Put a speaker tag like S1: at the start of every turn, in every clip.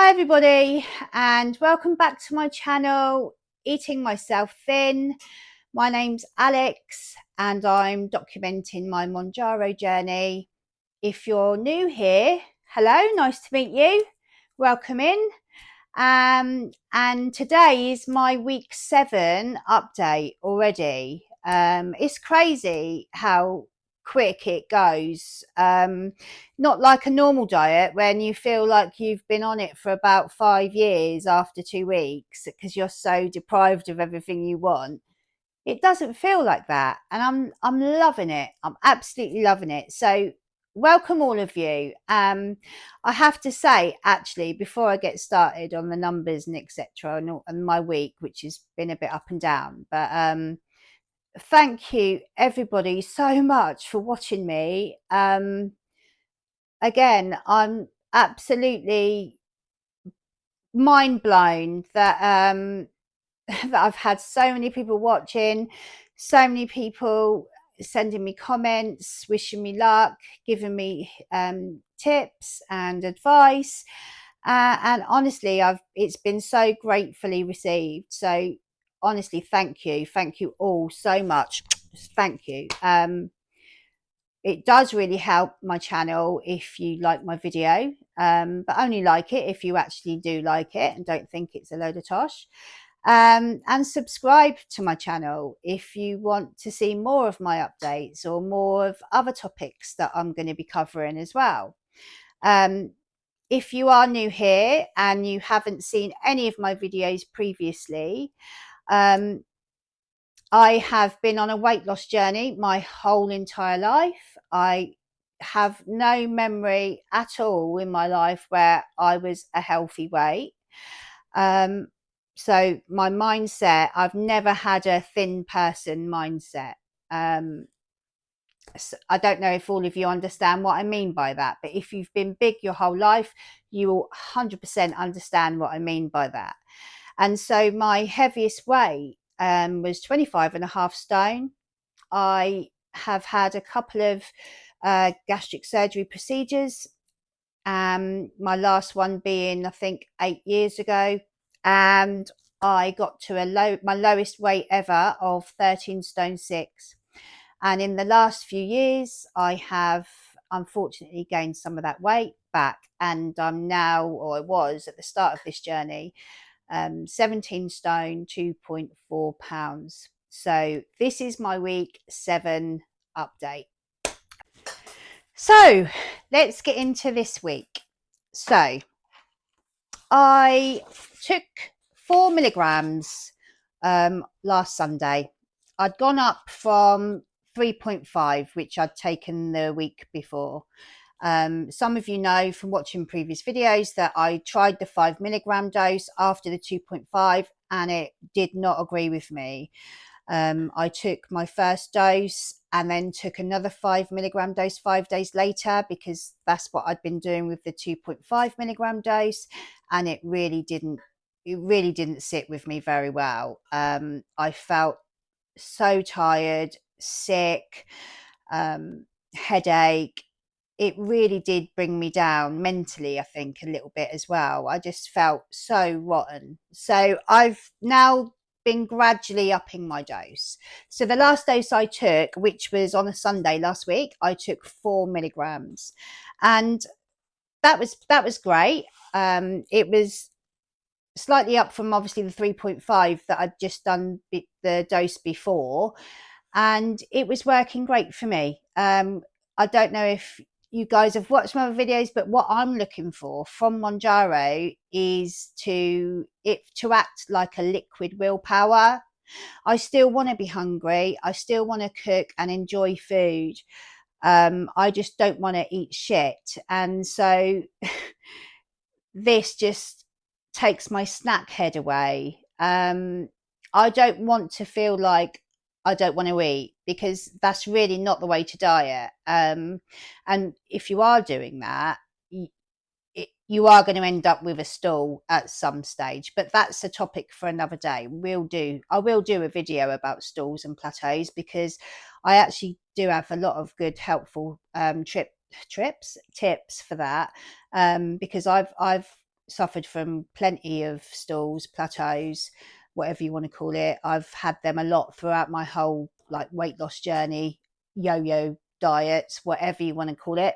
S1: Hi everybody, and welcome back to my channel, Eating Myself Thin. My name's Alex and I'm documenting my Mounjaro journey. If you're new here, hello, nice to meet you. Welcome in. And today is my week 7 update already. It's crazy how quick it goes. Not like a normal diet when you feel like you've been on it for about 5 years after 2 weeks because you're so deprived of everything you want. It doesn't feel like that, and I'm loving it. I'm absolutely loving it. So welcome all of you. I have to say, actually, before I get started on the numbers and etc. and my week, which has been a bit up and down, but thank you everybody so much for watching me. Again, I'm absolutely mind blown that that I've had so many people watching, so many people sending me comments, wishing me luck, giving me tips and advice. And honestly, it's been so gratefully received. So honestly, thank you all so much. Thank you. It does really help my channel if you like my video, but only like it if you actually do like it and don't think it's a load of tosh. And subscribe to my channel if you want to see more of my updates or more of other topics that I'm going to be covering as well. If you are new here and you haven't seen any of my videos previously, I have been on a weight loss journey my whole entire life. I have no memory at all in my life where I was a healthy weight. So my mindset, I've never had a thin person mindset. So I don't know if all of you understand what I mean by that, but if you've been big your whole life, you will 100% understand what I mean by that. And so my heaviest weight was 25.5 stone. I have had a couple of gastric surgery procedures. My last one being, I think, 8 years ago. And I got to my lowest weight ever of 13 stone 6. And in the last few years, I have unfortunately gained some of that weight back. And I'm now, or I was at the start of this journey, 17 stone, 2.4 pounds. So this is my week 7 update. So let's get into this week. So I took 4 milligrams last Sunday. I'd gone up from 3.5, which I'd taken the week before. Some of you know from watching previous videos that I tried the 5 milligram dose after the 2.5 and it did not agree with me. I took my first dose and then took another 5 milligram dose 5 days later because that's what I'd been doing with the 2.5 milligram dose, and it really didn't sit with me very well. I felt so tired, sick, headache. It really did bring me down mentally, I think, a little bit as well. I just felt so rotten. So I've now been gradually upping my dose. So the last dose I took, which was on a Sunday last week, I took 4 milligrams, and that was great. It was slightly up from obviously the 3.5 that I'd just done the dose before, and it was working great for me. I don't know if you guys have watched my other videos, but what I'm looking for from Mounjaro is to act like a liquid willpower. I still want to be hungry. I still want to cook and enjoy food. I just don't want to eat shit. And so this just takes my snack head away. I don't want to feel like I don't want to eat, because that's really not the way to diet. And if you are doing that, you are going to end up with a stool at some stage, but that's a topic for another day. I will do a video about stools and plateaus, because I actually do have a lot of good helpful tips for that, because I've suffered from plenty of stools, plateaus, whatever you want to call it. I've had them a lot throughout my whole like weight loss journey, yo-yo diets, whatever you want to call it.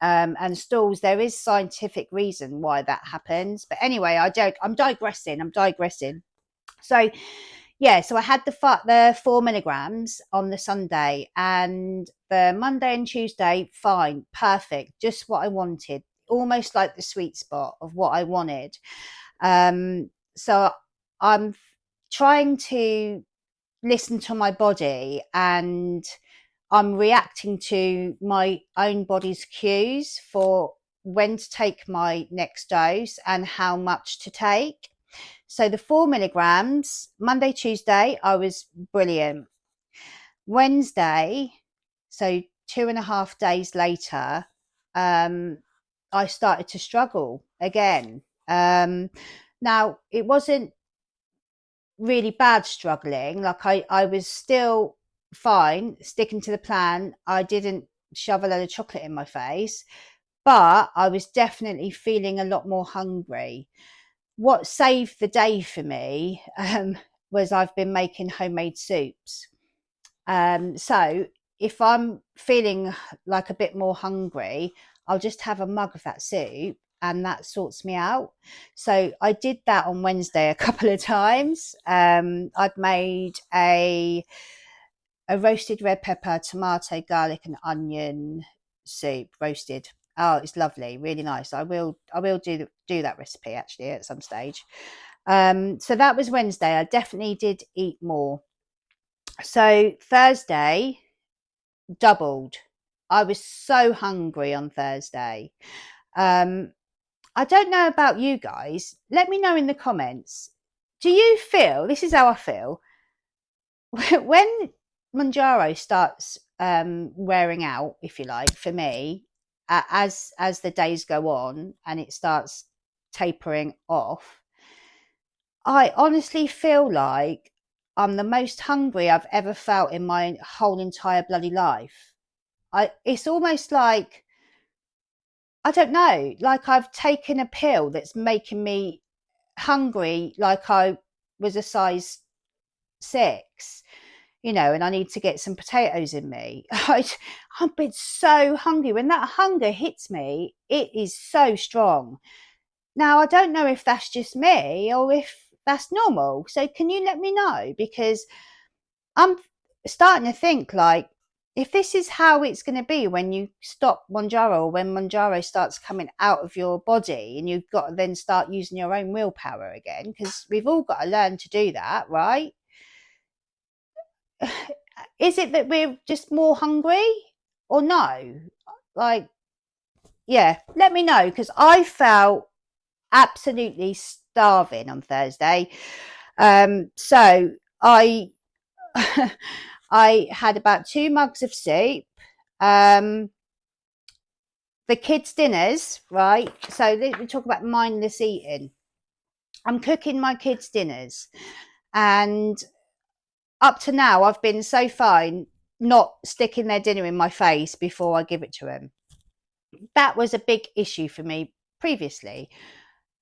S1: And stools, there is scientific reason why that happens. But anyway, I'm digressing. So yeah, so I had the 4 milligrams on the Sunday, and the Monday and Tuesday, fine, perfect, just what I wanted, almost like the sweet spot of what I wanted. So I'm trying to listen to my body, and I'm reacting to my own body's cues for when to take my next dose and how much to take. So the 4 milligrams, Monday, Tuesday, I was brilliant. Wednesday, so 2.5 days later, I started to struggle again. Now, it wasn't really bad struggling. Like I was still fine, sticking to the plan. I didn't shove a load of chocolate in my face, but I was definitely feeling a lot more hungry. What saved the day for me was I've been making homemade soups. So if I'm feeling like a bit more hungry, I'll just have a mug of that soup and that sorts me out. So I did that on Wednesday a couple of times. I'd made a roasted red pepper, tomato, garlic, and onion soup, roasted. Oh, it's lovely, really nice. I will do that recipe actually at some stage. So that was Wednesday. I definitely did eat more. So Thursday doubled. I was so hungry on Thursday. I don't know about you guys. Let me know in the comments. Do you feel, this is how I feel, when Mounjaro starts wearing out, if you like, for me, as the days go on and it starts tapering off, I honestly feel like I'm the most hungry I've ever felt in my whole entire bloody life. It's almost like, I don't know, like I've taken a pill that's making me hungry, like I was a size 6, and I need to get some potatoes in me. I've been so hungry. When that hunger hits me, it is so strong. Now, I don't know if that's just me or if that's normal. So can you let me know? Because I'm starting to think like, if this is how it's going to be when you stop Mounjaro, or when Mounjaro starts coming out of your body and you've got to then start using your own willpower again, because we've all got to learn to do that, right? Is it that we're just more hungry or no? Like, yeah, let me know, because I felt absolutely starving on Thursday. So I I had about 2 mugs of soup. The kids' dinners, right? So we talk about mindless eating. I'm cooking my kids' dinners, and up to now, I've been so fine not sticking their dinner in my face before I give it to them. That was a big issue for me previously.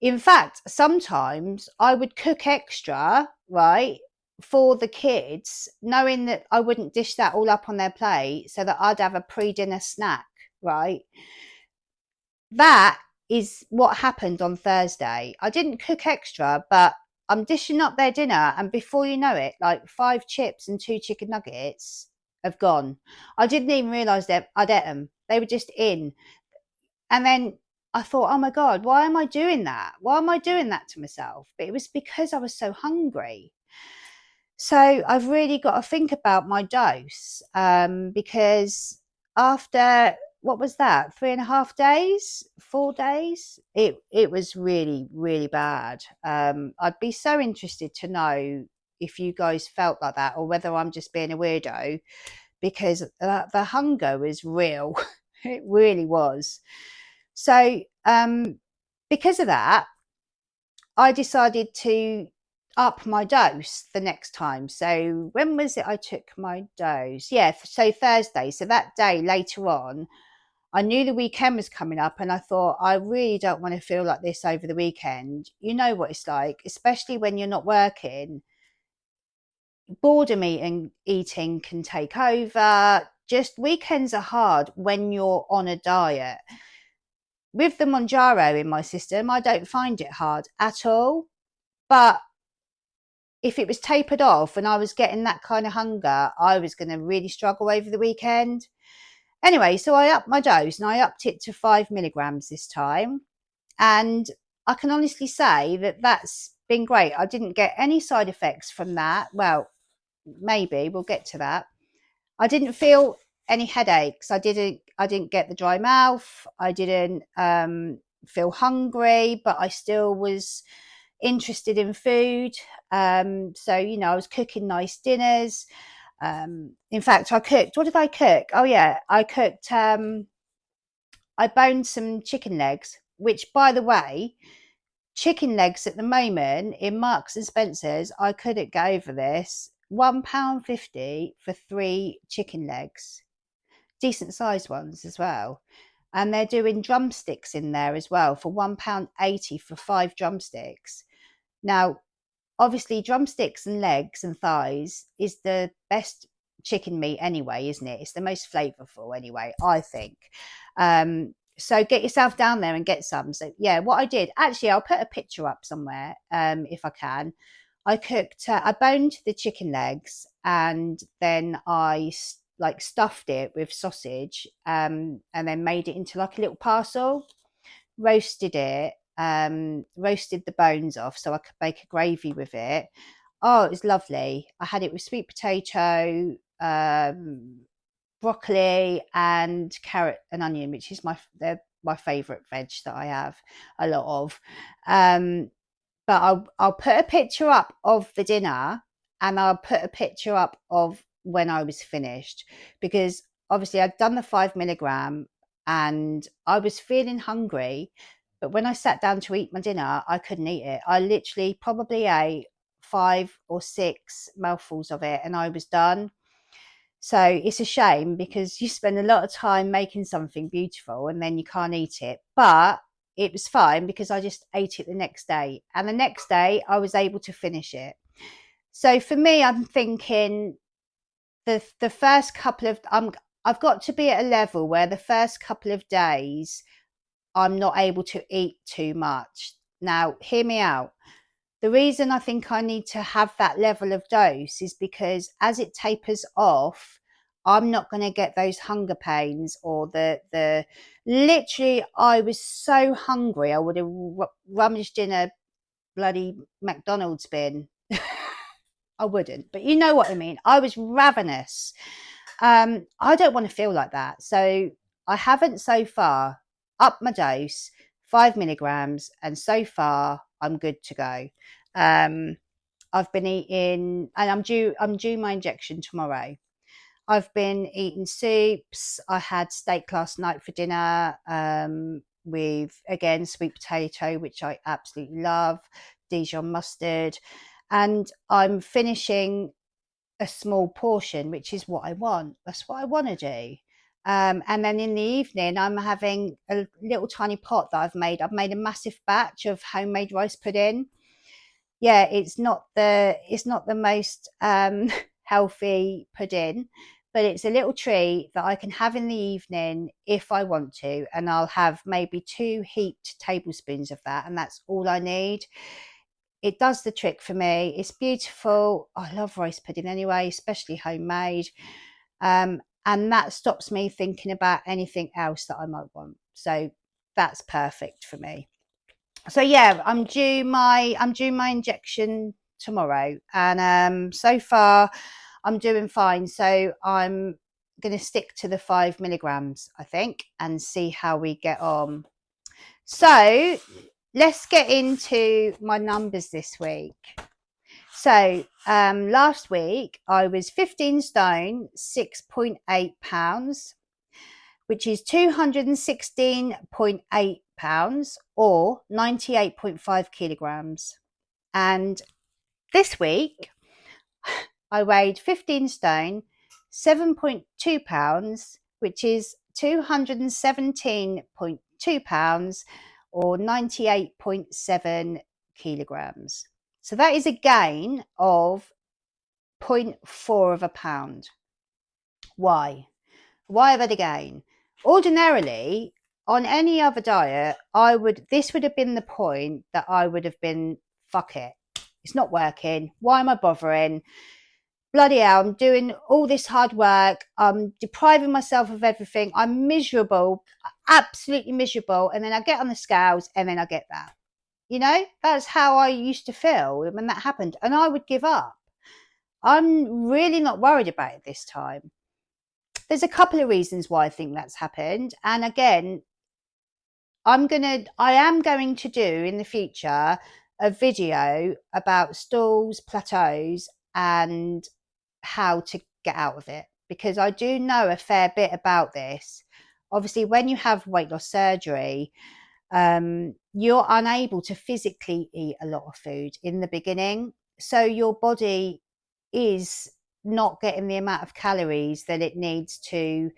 S1: In fact, sometimes I would cook extra, right, for the kids, knowing that I wouldn't dish that all up on their plate so that I'd have a pre-dinner snack, right? That is what happened on Thursday. I didn't cook extra, but I'm dishing up their dinner, and before you know it, like 5 chips and 2 chicken nuggets have gone. I didn't even realise that I'd ate them. They were just in. And then I thought, oh my God, why am I doing that? Why am I doing that to myself? But it was because I was so hungry. So I've really got to think about my dose, because after, what was that, 3.5 days, 4 days, it was really, really bad. I'd be so interested to know if you guys felt like that, or whether I'm just being a weirdo, because the hunger was real. It really was. So because of that, I decided to up my dose the next time. So when was it I took my dose? Yeah, so Thursday. So that day later on, I knew the weekend was coming up, and I thought, I really don't want to feel like this over the weekend. You know what it's like, especially when you're not working. Boredom eating can take over. Just weekends are hard when you're on a diet. With the Mounjaro in my system, I don't find it hard at all. But if it was tapered off and I was getting that kind of hunger, I was going to really struggle over the weekend. Anyway, so I upped my dose and I upped it to 5 milligrams this time. And I can honestly say that that's been great. I didn't get any side effects from that. Well, maybe we'll get to that. I didn't feel any headaches. I didn't get the dry mouth. I didn't feel hungry, but I still was interested in food. So, you know, I was cooking nice dinners. In fact, I cooked. What did I cook? Oh yeah, I cooked. I boned some chicken legs, which, by the way, chicken legs at the moment in Marks and Spencer's, I couldn't go over this. £1.50 for 3 chicken legs, decent sized ones as well. And they're doing drumsticks in there as well for £1.80 for 5 drumsticks. Now, obviously, drumsticks and legs and thighs is the best chicken meat anyway, isn't it? It's the most flavorful anyway, I think. So get yourself down there and get some. So yeah, what I did, actually, I'll put a picture up somewhere if I can. I cooked, I boned the chicken legs, and then I like stuffed it with sausage, and then made it into like a little parcel, roasted it, roasted the bones off so I could make a gravy with it. Oh, it was lovely. I had it with sweet potato, broccoli, and carrot and onion, which is they're my favourite veg that I have a lot of. But I'll put a picture up of the dinner, and I'll put a picture up of when I was finished, because obviously I'd done the 5 milligram and I was feeling hungry. But when I sat down to eat my dinner, I couldn't eat it. I literally probably ate 5 or 6 mouthfuls of it and I was done. So it's a shame because you spend a lot of time making something beautiful and then you can't eat it. But it was fine because I just ate it the next day. And the next day I was able to finish it. So for me, I'm thinking the first couple of I've got to be at a level where the first couple of days I'm not able to eat too much. Now, hear me out. The reason I think I need to have that level of dose is because as it tapers off, I'm not going to get those hunger pains or the literally, I was so hungry I would have rummaged in a bloody McDonald's bin. I wouldn't, but you know what I mean. I was ravenous. I don't want to feel like that. So I haven't so far upped my dose, 5 milligrams, and so far I'm good to go. I've been eating, and I'm due my injection tomorrow. I've been eating soups. I had steak last night for dinner, with, again, sweet potato, which I absolutely love, Dijon mustard, and I'm finishing a small portion, which is what I want. That's what I want to do. And then in the evening, I'm having a little tiny pot that I've made. I've made a massive batch of homemade rice pudding. Yeah, it's not the most healthy pudding, but it's a little treat that I can have in the evening if I want to, and I'll have maybe 2 heaped tablespoons of that, and that's all I need. It does the trick for me. It's beautiful. I love rice pudding anyway, especially homemade. And that stops me thinking about anything else that I might want. So that's perfect for me. So yeah, I'm due my injection tomorrow, and so far I'm doing fine. So I'm going to stick to the 5 milligrams, I think, and see how we get on. So let's get into my numbers this week. So last week I was 15 stone, 6.8 pounds, which is 216.8 pounds or 98.5 kilograms. And this week I weighed 15 stone, 7.2 pounds, which is 217.2 pounds or 98.7 kilograms. So that is a gain of 0.4 of a pound. Why? Why have I had a gain? Ordinarily, on any other diet, this would have been the point that I would have been, fuck it. It's not working. Why am I bothering? Bloody hell, I'm doing all this hard work. I'm depriving myself of everything. I'm miserable, absolutely miserable. And then I get on the scales and then I get that. You know, that's how I used to feel when that happened. And I would give up. I'm really not worried about it this time. There's a couple of reasons why I think that's happened. And again, I am going to do in the future a video about stools, plateaus, and how to get out of it, because I do know a fair bit about this. Obviously, when you have weight loss surgery, you're unable to physically eat a lot of food in the beginning. So your body is not getting the amount of calories that it needs to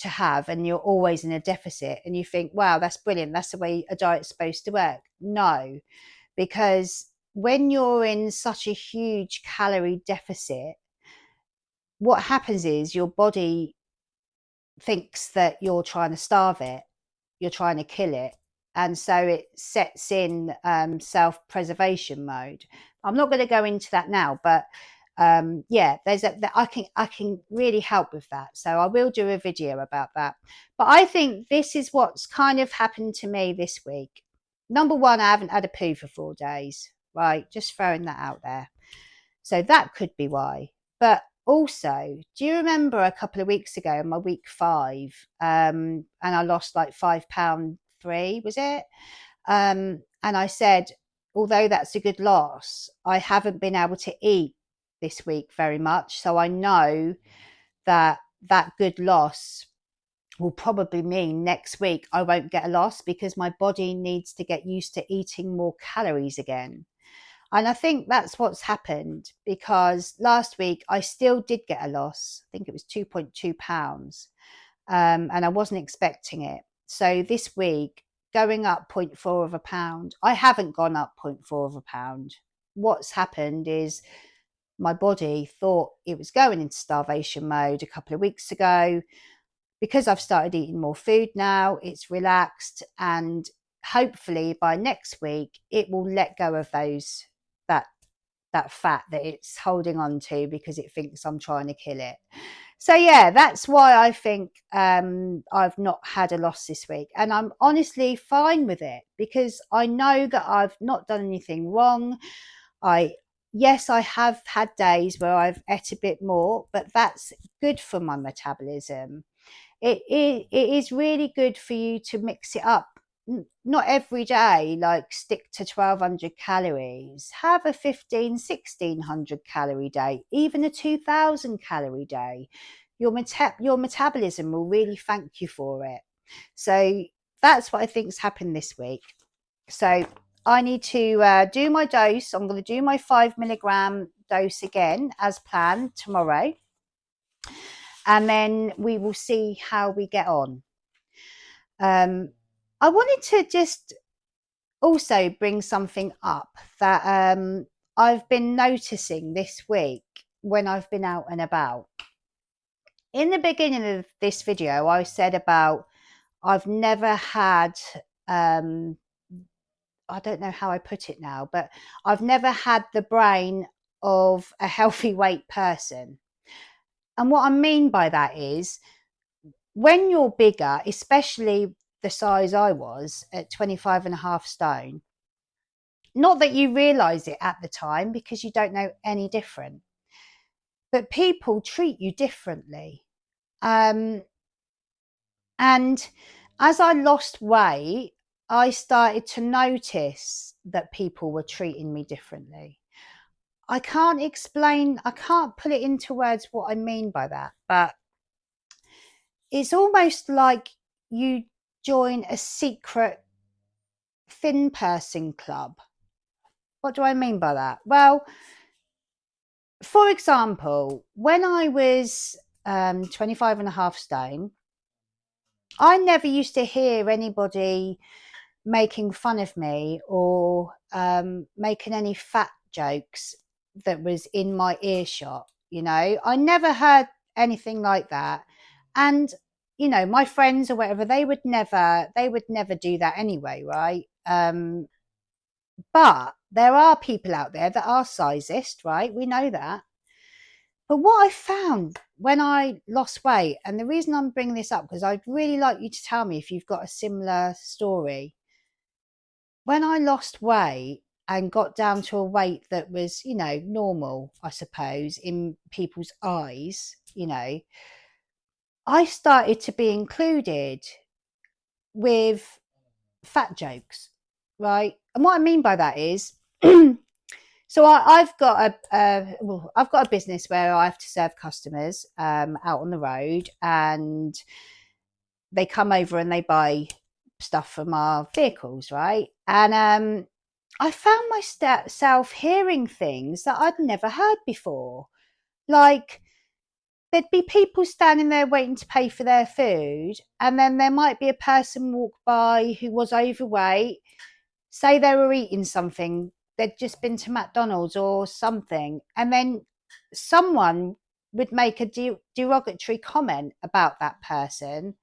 S1: have, and you're always in a deficit, and you think, wow, that's brilliant, that's the way a diet's supposed to work. No, because when you're in such a huge calorie deficit, what happens is your body thinks that you're trying to starve it, you're trying to kill it, and so it sets in self-preservation mode. I'm not going to go into that now, but yeah, I can really help with that, so I will do a video about that. But I think this is what's kind of happened to me this week. Number one, I haven't had a poo for 4 days, right? Just throwing that out there. So that could be why. But also, do you remember a couple of weeks ago, my week 5, and I lost like £5.3, was it? And I said, although that's a good loss, I haven't been able to eat this week very much. So I know that good loss will probably mean next week I won't get a loss, because my body needs to get used to eating more calories again. And I think that's what's happened, because last week I still did get a loss. I think it was 2.2 pounds, and I wasn't expecting it. So this week, going up 0.4 of a pound, I haven't gone up 0.4 of a pound. What's happened is my body thought it was going into starvation mode a couple of weeks ago. Because I've started eating more food now, it's relaxed, and hopefully by next week it will let go of that fat that it's holding on to, because it thinks I'm trying to kill it. So yeah, that's why I think I've not had a loss this week, and I'm honestly fine with it, because I know that I've not done anything wrong. Yes, I have had days where I've ate a bit more, but that's good for my metabolism. It is really good for you to mix it up. Not every day, like stick to 1200 calories. Have a 1600 calorie day, even a 2000 calorie day. Your metabolism will really thank you for it. So that's what I think's happened this week. So I need to do my dose. I'm going to do my 5 milligram dose again as planned tomorrow, and then we will see how we get on. I wanted to just also bring something up that I've been noticing this week when I've been out and about. In the beginning of this video, I said about I've never had, I don't know how I put it now, but I've never had the brain of a healthy weight person. And what I mean by that is, when you're bigger, especially the size I was at 25.5 stone, not that you realize it at the time because you don't know any different, but people treat you differently. And as I lost weight, I started to notice that people were treating me differently. I can't put it into words what I mean by that, but it's almost like you join a secret thin person club. What do I mean by that? Well, for example, when I was 25.5 stone, I never used to hear anybody making fun of me or making any fat jokes that was in my earshot. You know, I never heard anything like that. And, you know, my friends or whatever, they would never do that anyway, right? But there are people out there that are sizist, right? We know that. But what I found when I lost weight, and the reason I'm bringing this up, because I'd really like you to tell me if you've got a similar story. When I lost weight and got down to a weight that was, you know, normal, I suppose, in people's eyes, you know, I started to be included with fat jokes, right? And what I mean by that is, so I've got I've got a business where I have to serve customers out on the road, and they come over and they buy stuff from our vehicles, right? And I found myself hearing things that I'd never heard before. Like, there'd be people standing there waiting to pay for their food, and then there might be a person walk by who was overweight, say they were eating something, they'd just been to McDonald's or something, and then someone would make a derogatory comment about that person.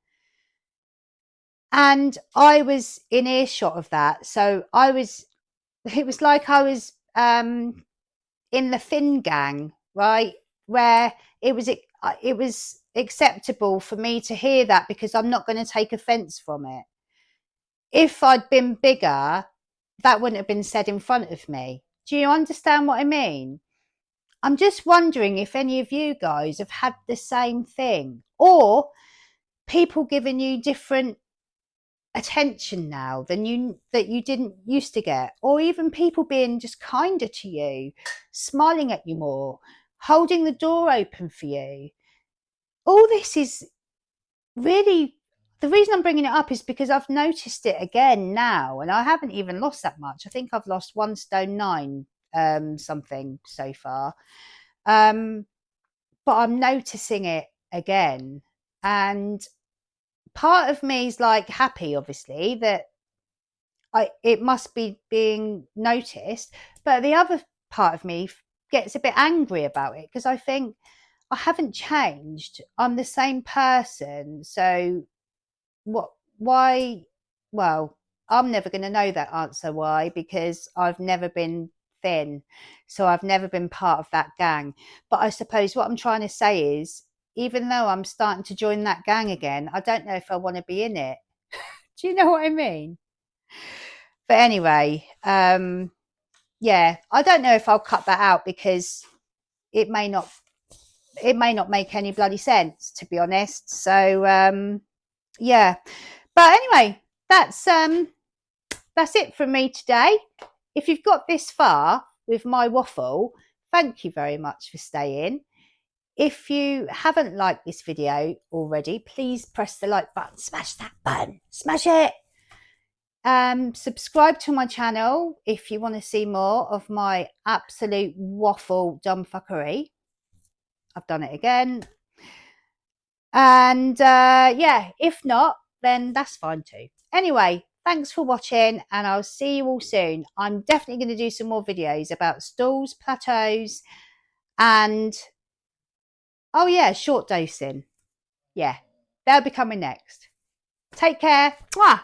S1: And I was in earshot of that. So it was like I was in the Fin gang, right? Where it was acceptable for me to hear that because I'm not going to take offense from it. If I'd been bigger, that wouldn't have been said in front of me. Do you understand what I mean? I'm just wondering if any of you guys have had the same thing, or people giving you different attention now than you didn't used to get, or even people being just kinder to you, smiling at you more, holding the door open for you. All this is really, the reason I'm bringing it up is because I've noticed it again now, and I haven't even lost that much. I think I've lost 1 stone 9 something so far, but I'm noticing it again. And part of me is like happy, obviously, that it must be being noticed, but the other part of me gets a bit angry about it because I think I haven't changed. I'm the same person. So what? Why? Well, I'm never going to know that answer why, because I've never been thin, so I've never been part of that gang. But I suppose what I'm trying to say is, even though I'm starting to join that gang again, I don't know if I want to be in it. Do you know what I mean? But anyway, yeah, I don't know if I'll cut that out because it may not make any bloody sense, to be honest. So yeah, but anyway, that's it from me today. If you've got this far with my waffle, thank you very much for staying. If you haven't liked this video already, please press the like button, smash that button, smash it. Subscribe to my channel if you want to see more of my absolute waffle dumfuckery. I've done it again. And yeah, if not, then that's fine too. Anyway, thanks for watching, and I'll see you all soon. I'm definitely going to do some more videos about stools, plateaus, and oh yeah, short dosing. Yeah, they'll be coming next. Take care. Mwah!